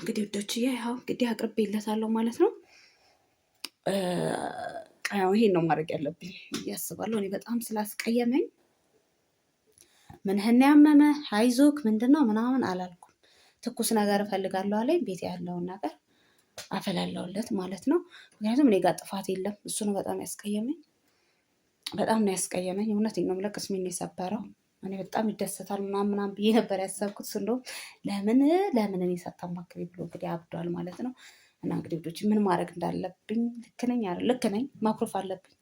እንግዲህ ውዶችዬ ያው እንግዲህ አቅርቤለታለሁ ማለት ነው። ያው ይሄን ነው ማድረግ ያለብኝ ያስባለሁ። እኔ በጣም ስላስቀየመኝ ምንህን ያመመ አይዞክ ምንድነው ምናምን አላልኩም። ትኩስ ነገር እፈልጋለሁ አለኝ። ቤት ያለውን ነገር አፈላለሁለት ማለት ነው። ምክንያቱም እኔ ጋር ጥፋት የለም። እሱ ነው በጣም ያስቀየመኝ። በጣም ነው ያስቀየመኝ። እውነቴን ነው የምልህ፣ ቅስሜን የሰበረው። እኔ በጣም ይደሰታል ምናምን ብዬ ነበር ያሰብኩት። እሱ እንደውም ለምን እኔ ሳታማክሪ ብሎ እንግዲህ አብዷል ማለት ነው። እና እንግዲህ ልጆች ምን ማድረግ እንዳለብኝ ልክ ነኝ፣ ማኩረፍ አለብኝ።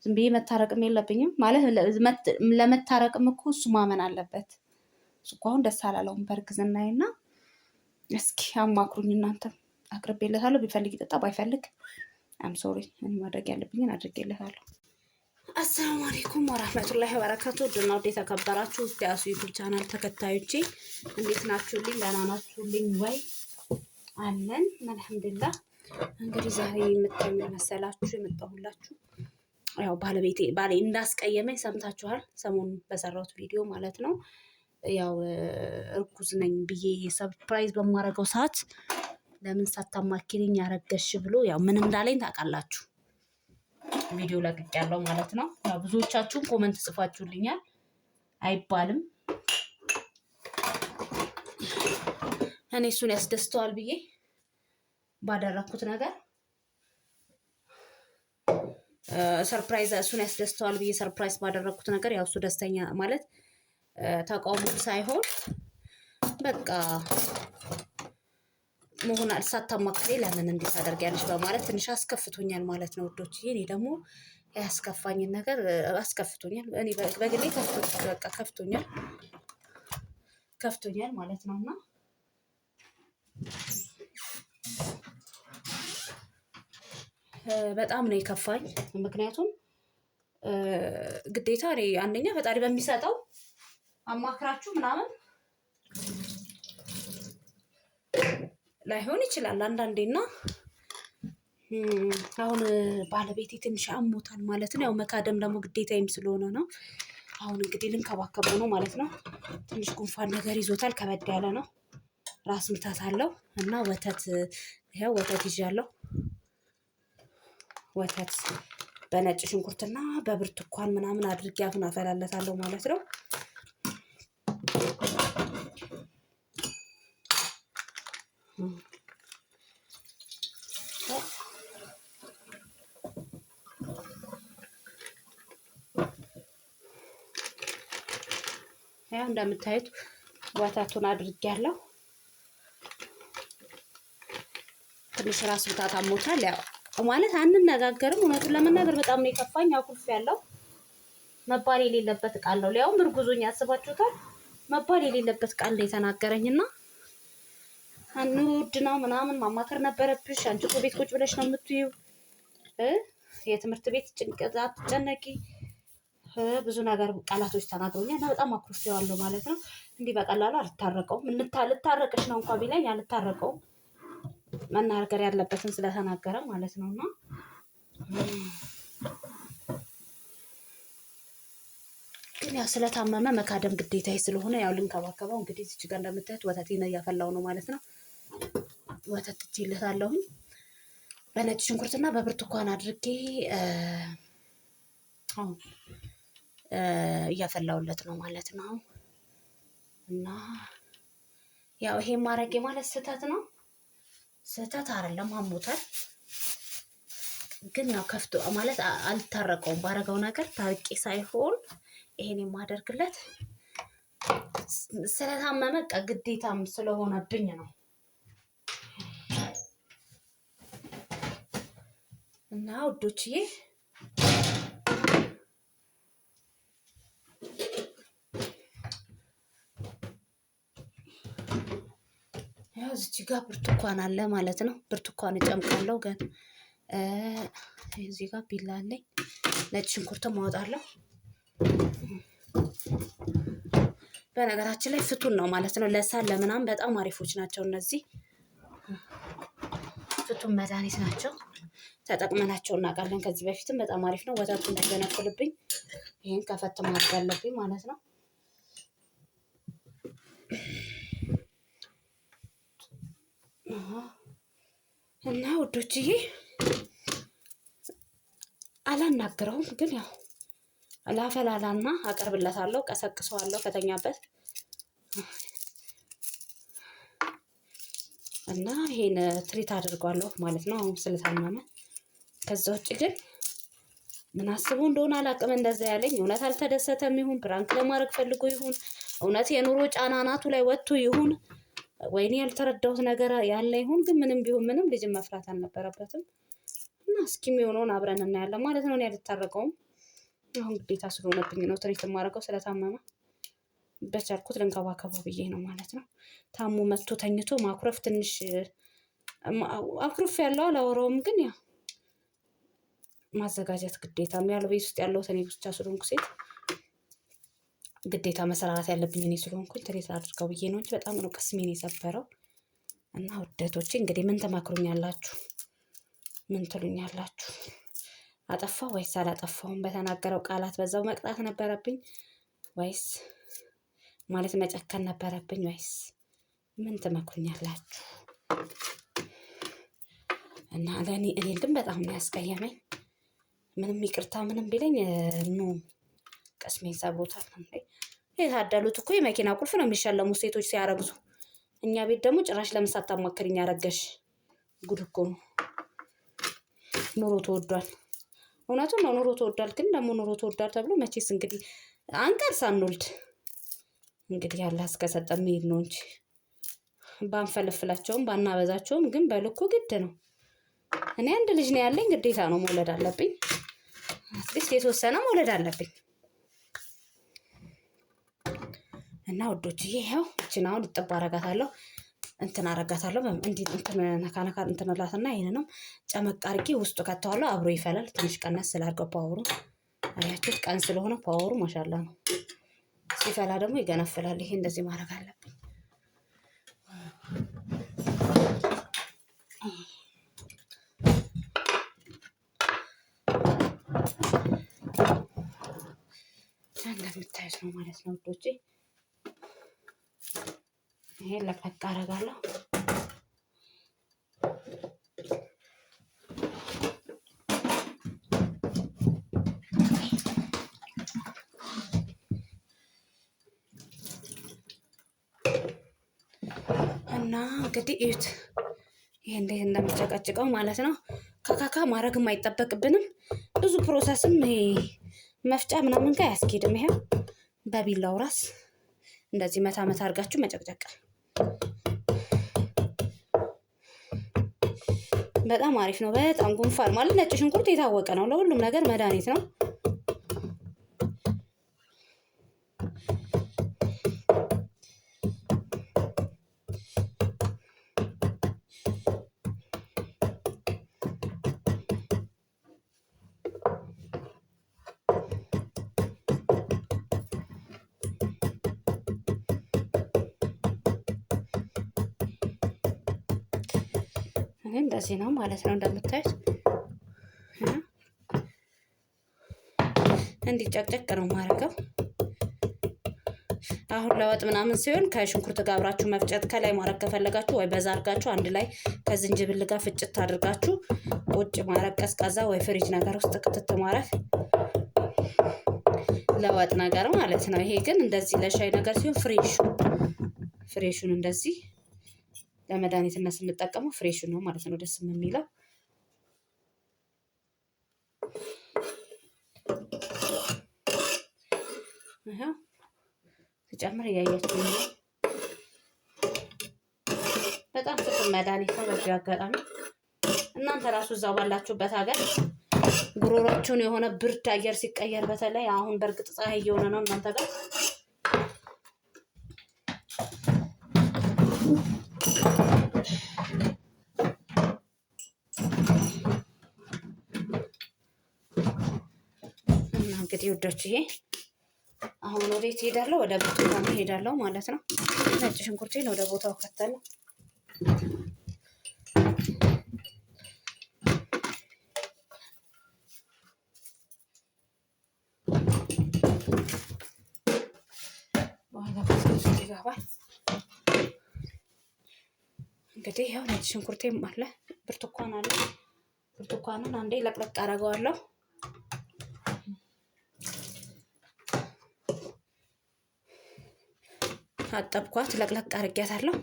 ዝም ብዬ መታረቅም የለብኝም ማለት። ለመታረቅም እኮ እሱ ማመን አለበት። እሱ እኮ አሁን ደስ አላለውም በእርግዝናዬና፣ እስኪ አማክሩኝ እናንተም። አቅርቤለታለሁ። ቢፈልግ ይጠጣ፣ ባይፈልግ አም ሶሪ። እኔ ማድረግ ያለብኝን አድርጌለታለሁ። አሰላሙ አለይኩም ወራህመቱላሂ ወበረካቱ። ውድና ውድ የተከበራችሁ ያሱ ዩቲዩብ ቻናል ተከታዮቼ እንዴት ናችሁልኝ? ደህና ናችሁልኝ ወይ? አለን አልሐምዱሊላህ። እንግዲህ ዛሬ የምታዩ መሰላችሁ የመጣሁላችሁ ያው ባሌ እንዳስቀየመኝ ሰምታችኋል። ሰሞኑን በሰራሁት ቪዲዮ ማለት ነው። ያው እርጉዝ ነኝ ብዬ ሰርፕራይዝ በማረገው ሰዓት ለምን ሳታማክሪኝ ያረገሽ ብሎ ያው ምን እንዳለኝ ታውቃላችሁ። ቪዲዮ ለቅቄያለሁ ማለት ነው። ያው ብዙዎቻችሁም ኮመንት ጽፋችሁልኛል። አይባልም እኔ እሱን ያስደስተዋል ብዬ ባደረኩት ነገር ሰርፕራይዝ እሱን ያስደስተዋል ብዬ ሰርፕራይዝ ባደረኩት ነገር ያው እሱ ደስተኛ ማለት ተቃውሞ ሳይሆን በቃ መሆን ሳታማክሪ ለምን እንዴት ታደርጊያለሽ በማለት ትንሽ አስከፍቶኛል ማለት ነው ውዶች። እኔ ደግሞ ያስከፋኝን ነገር አስከፍቶኛል። እኔ በግሌ ከፍቶኛል ማለት ነውና በጣም ነው የከፋኝ። ምክንያቱም ግዴታ እኔ አንደኛ ፈጣሪ በሚሰጠው አማክራችሁ ምናምን ላይሆን ይችላል አንዳንዴና አሁን ባለቤቴ ትንሽ አሞታል ማለት ነው። ያው መካደም ደግሞ ግዴታዬም ስለሆነ ነው። አሁን እንግዲህ ልንከባከበው ነው ማለት ነው። ትንሽ ጉንፋን ነገር ይዞታል፣ ከበድ ያለ ነው። ራስ ምታት አለው እና ወተት ይዣለሁ። ወተት በነጭ ሽንኩርትና በብርቱካን ምናምን አድርጌ አሁን አፈላለታለሁ ማለት ነው። ያው እንደምታዩት ወተቱን አድርጌያለሁ። ትንሽ ራስ ምታት አሞታል። ያው ማለት አንነጋገርም። እውነቱን ለመናገር በጣም ነው የከፋኝ። አኩርፌያለሁ። መባል የሌለበት ቃል ነው። ሊያውም እርጉዞኝ ያስባችሁታል። መባል የሌለበት ቃል ነው የተናገረኝና አንውድ ነው ምናምን ማማከር ነበረብሽ። አንቺ እኮ ቤት ቁጭ ብለሽ ነው የምትይው። የትምህርት ቤት ጭንቀት አትጨነቂ። ብዙ ነገር ቃላቶች ተናግሮኛል እና በጣም አኩርፌዋለሁ ማለት ነው። እንዲህ በቀላሉ አልታረቀውም። ልታረቅሽ ነው እንኳን ቢለኝ አልታረቀውም። መናገር ያለበትን ስለተናገረ ማለት ነውና ግን ያው ስለታመመ መካደም ግዴታዬ ስለሆነ ያው ልንከባከበው። እንግዲህ እዚህ ጋር እንደምታዩት ወተቴን እያፈላው ነው ማለት ነው። ወተት ትችይለታለሁኝ በነጭ ሽንኩርትና በብርቱካን አድርጌ እያፈላውለት ነው ማለት ነው። እና ያው ይሄ ማረጌ ማለት ስህተት ነው። ስህተት አይደለም፣ አሞታል። ግን ያው ከፍቶ ማለት አልታረቀውም። ባረገው ነገር ታርቄ ሳይሆን ይሄን የማደርግለት ስለታመመ ግዴታም ስለሆነብኝ ነው። እና ውዶችዬ ያው እዚህ ጋር ብርቱካን አለ ማለት ነው። ብርቱካን እጨምቃለሁ። ግን እዚህ ጋር ቢላ አለኝ። ነጭ ሽንኩርትም አወጣለሁ። በነገራችን ላይ ፍቱን ነው ማለት ነው። ለሳል ለምናምን በጣም አሪፎች ናቸው እነዚህ። ፍቱን መድኃኒት ናቸው። ተጠቅመናቸው እናውቃለን ከዚህ በፊትም። በጣም አሪፍ ነው። ወተቱ እንዳይገነፍልብኝ ይሄን ከፈት ማድረግ አለብኝ ማለት ነው። እና ውዶችዬ አላናግረውም፣ ግን ያው ላፈላላና አቀርብለታለሁ፣ ቀሰቅሰዋለሁ ከተኛበት እና ይሄን ትሪት አድርጓለሁ ማለት ነው አሁን ስለታመመ። ከዛ ውጭ ግን ምን አስቦ እንደሆነ አላውቅም እንደዛ ያለኝ። እውነት አልተደሰተም ይሁን ፕራንክ ለማድረግ ፈልጎ ይሁን እውነት የኑሮ ጫና ናቱ ላይ ወጥቶ ይሁን ወይኔ ያልተረዳሁት ነገር ያለ ይሁን፣ ግን ምንም ቢሆን ምንም ልጅን መፍራት አልነበረበትም። እና እስኪ የሚሆነውን አብረን እናያለን ማለት ነው። እኔ አልታረቀውም፣ አሁን ግዴታ ስለሆነብኝ ነው ትሪት የማደርገው ስለታመመ። በቻልኩት ልንከባከበው ብዬ ነው ማለት ነው። ታሞ መጥቶ ተኝቶ ማኩረፍ ትንሽ አኩርፍ ያለው አላወራውም፣ ግን ያው ማዘጋጀት ግዴታ ያለው ቤት ውስጥ ያለው እኔ ብቻ ስለሆንኩ ሴት ግዴታ መሰራራት ያለብኝ እኔ ስለሆንኩኝ ትሪት አድርገው ብዬ ነው እንጂ በጣም ነው ቅስሜን የሰበረው። እና ውደቶቼ እንግዲህ ምን ትመክሩኛላችሁ? ምን ትሉኛላችሁ? አጠፋው ወይስ አላጠፋውም? በተናገረው ቃላት በዛው መቅጣት ነበረብኝ ወይስ ማለት መጨከን ነበረብኝ ወይስ ምን ትመክሩኛላችሁ? እና እኔን ግን በጣም ነው ያስቀየመኝ። ምንም ይቅርታ ምንም ቢለኝ ቅስሜን ሰብሮታል። የታደሉት እኮ የመኪና ቁልፍ ነው የሚሸለሙት ሴቶች ሲያረግዙ። እኛ ቤት ደግሞ ጭራሽ ለምን ሳታማክሪኝ አረገሽ? ጉድ እኮ ነው። ኑሮ ተወዷል። እውነቱን ነው ኑሮ ተወዷል። ግን ደግሞ ኑሮ ተወዷል ተብሎ መቼስ እንግዲህ አንቀር ሳንወልድ እንግዲህ ያለ እስከሰጠ መሄድ ነው እንጂ ባንፈለፍላቸውም ባናበዛቸውም ግን በልኩ ግድ ነው። እኔ አንድ ልጅ ነው ያለኝ፣ ግዴታ ነው መውለድ አለብኝ። አትሊስት የተወሰነ መውለድ አለብኝ። እና ውዶችዬ ይኸው እችን አሁን ልጥብ አረጋታለሁ፣ እንትን አረጋታለሁ። እንዲህ እንትን ነካነካ እንትን እላትና ይሄንንም ጨመቅ አድርጌ ውስጡ ከተዋለሁ። አብሮ ይፈላል። ትንሽ ቀነስ ስላድርገው ፓወሩ አያችሁት? ቀን ስለሆነ ፓወሩ ማሻላ ነው። ሲፈላ ደግሞ ይገነፍላል። ይሄ እንደዚህ ማድረግ አለብኝ። እንደምታዩት ነው ማለት ነው ውዶቼ። ይሄን ለቀቅ አደርጋለሁ። እና እንግዲህ እዩት፣ ይሄ እንዴት እንደምጨቀጭቀው ማለት ነው። ካካካ ማድረግም አይጠበቅብንም ብዙ ፕሮሰስም መፍጫ ምናምን ጋር አያስኬድም። ይሄው በቢላው ራስ እንደዚህ መታ መታ አድርጋችሁ መጨቅጨቅ በጣም አሪፍ ነው። በጣም ጉንፋን ማለት ነጭ ሽንኩርት የታወቀ ነው፣ ለሁሉም ነገር መድኃኒት ነው። እንደዚህ ነው ማለት ነው። እንደምታዩት እንዲጨቅጨቅ ነው ማረገው። አሁን ለወጥ ምናምን ሲሆን ከሽንኩርት ጋር አብራችሁ መፍጨት ከላይ ማረግ ከፈለጋችሁ ወይ በዛ አድርጋችሁ አንድ ላይ ከዝንጅብል ጋር ፍጭት አድርጋችሁ ቁጭ ማረግ፣ ቀዝቃዛ ወይ ፍሪጅ ነገር ውስጥ ክትት ማረግ ለወጥ ነገር ማለት ነው። ይሄ ግን እንደዚህ ለሻይ ነገር ሲሆን ፍሬሹን እንደዚህ ለመድኃኒትነት ስንጠቀመው ፍሬሹን ነው ማለት ነው ደስ የሚለው። ይሄው ሲጨምር እያያችሁ ነው። በጣም ፍቱን መድኃኒት ነው። በዚህ አጋጣሚ እናንተ ራሱ እዛው ባላችሁበት ሀገር ጉሮሮቹን የሆነ ብርድ አየር ሲቀየር በተለይ አሁን በእርግጥ ፀሐይ እየሆነ ነው እናንተ ጋር እና እንግዲህ ውዶችዬ አሁን ወዴት ሄዳለሁ? ወደ ብርቱካን ሄዳለሁ ማለት ነው። ነጭ ሽንኩርቴን ወደ ቦታው ከተለ እንግዲህ ያው ነጭ ሽንኩርቴም አለ፣ ብርቱካን አለ። ብርቱካኑን አንዴ ለቅለቅ አደርገዋለሁ። አጠብኳት፣ ለቅለቅ አድርጊያታለሁ።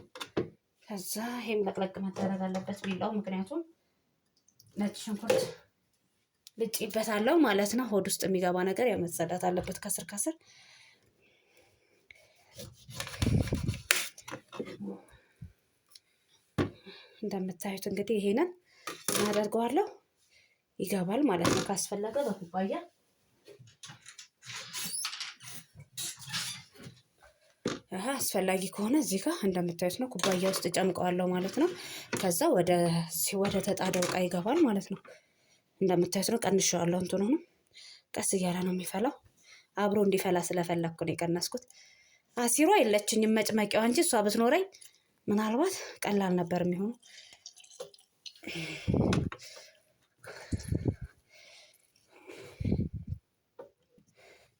ከዛ ይሄም ለቅለቅ መደረግ አለበት ቢላው፣ ምክንያቱም ነጭ ሽንኩርት ልጭበታለሁ ማለት ነው። ሆድ ውስጥ የሚገባ ነገር ያው መጸዳት አለበት ከስር ከስር። እንደምታዩት እንግዲህ ይሄንን አደርገዋለሁ፣ ይገባል ማለት ነው። ካስፈለገ በኩባያ አስፈላጊ ከሆነ እዚህ ጋር እንደምታዩት ነው ኩባያ ውስጥ ጨምቀዋለሁ ማለት ነው። ከዛ ወደ ተጣደው ዕቃ ይገባል ማለት ነው። እንደምታዩት ነው። ቀንሼዋለሁ። እንትኑንም ቀስ እያለ ነው የሚፈላው። አብሮ እንዲፈላ ስለፈለኩ ነው የቀነስኩት። አሲሯ የለችኝም መጭመቂያዋ እንጂ እሷ ብትኖረኝ ምናልባት ቀላል ነበር የሚሆነው።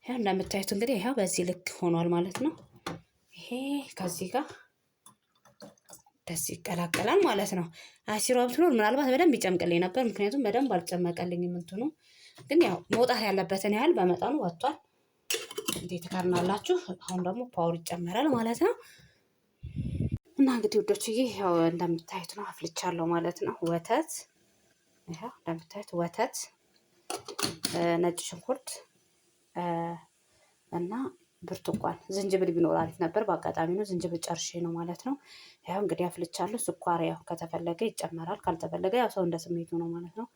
ያው እንደምታዩት እንግዲህ ይሄው በዚህ ልክ ሆኗል ማለት ነው። ይሄ ከዚህ ጋር እንደዚህ ይቀላቀላል ማለት ነው። አሲሯ ብትኖር ምናልባት በደንብ ይጨምቅልኝ ነበር፣ ምክንያቱም በደንብ አልጨመቀልኝም እንትኑ። ግን ያው መውጣት ያለበትን ያህል በመጠኑ ወጥቷል። እንዴት ካርናላችሁ። አሁን ደግሞ ፓወር ይጨመራል ማለት ነው። እና እንግዲህ ውዶችዬ ያው እንደምታዩት ነው አፍልቻለሁ ማለት ነው። ወተት ይሄው እንደምታዩት ወተት፣ ነጭ ሽንኩርት እና ብርቱካን፣ ዝንጅብል ቢኖር አሪፍ ነበር። በአጋጣሚ ነው ዝንጅብል ጨርሼ ነው ማለት ነው። ያው እንግዲህ አፍልቻለሁ። ስኳር ያው ከተፈለገ ይጨመራል፣ ካልተፈለገ ያው ሰው እንደ ስሜቱ ነው ማለት ነው።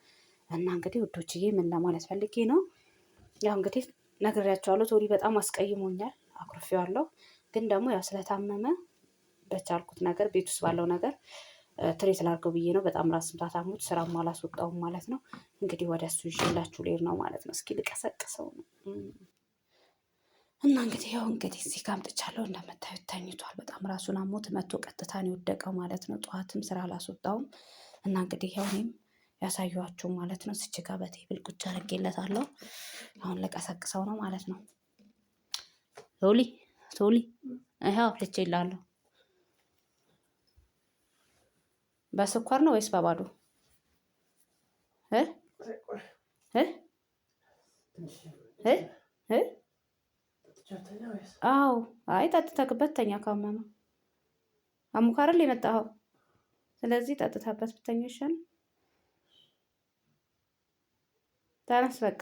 እና እንግዲህ ውዶችዬ ምን ለማለት ፈልጌ ነው፣ ያው እንግዲህ ነግሬያቸዋለሁ። ቶሪ በጣም አስቀይሞኛል፣ አኩርፌዋለሁ። ግን ደግሞ ያው ስለታመመ በቻልኩት ነገር ቤት ውስጥ ባለው ነገር ትሬት ላድርገው ብዬ ነው። በጣም ራስ ምታት አሞት ስራም አላስወጣውም ማለት ነው። እንግዲህ ወደ እሱ ይዤላችሁ ልሄድ ነው ማለት ነው። እስኪ ልቀሰቅሰው ነው። እና እንግዲህ ያው እንግዲህ እዚህ ጋር አምጥቻለሁ። እንደምታዩት ተኝቷል። በጣም ራሱን አሞት መቶ ቀጥታ ነው የወደቀው ማለት ነው። ጠዋትም ስራ አላስወጣውም። እና እንግዲህ ያው እኔም ያሳየኋችሁ ማለት ነው። ስች ጋር በቴብል ቁጭ አድርጌለታለሁ። አሁን ልቀሰቅሰው ነው ማለት ነው። ቶሊ ይኸው አፍልቼልሃለሁ። በስኳር ነው ወይስ በባዶ? አዎ፣ አይ ጠጥተህበት ተኛ። ካመመ አሙካርል የመጣኸው ስለዚህ ጠጥተህበት ብተኛ ይሻላል። ተነስ በቃ።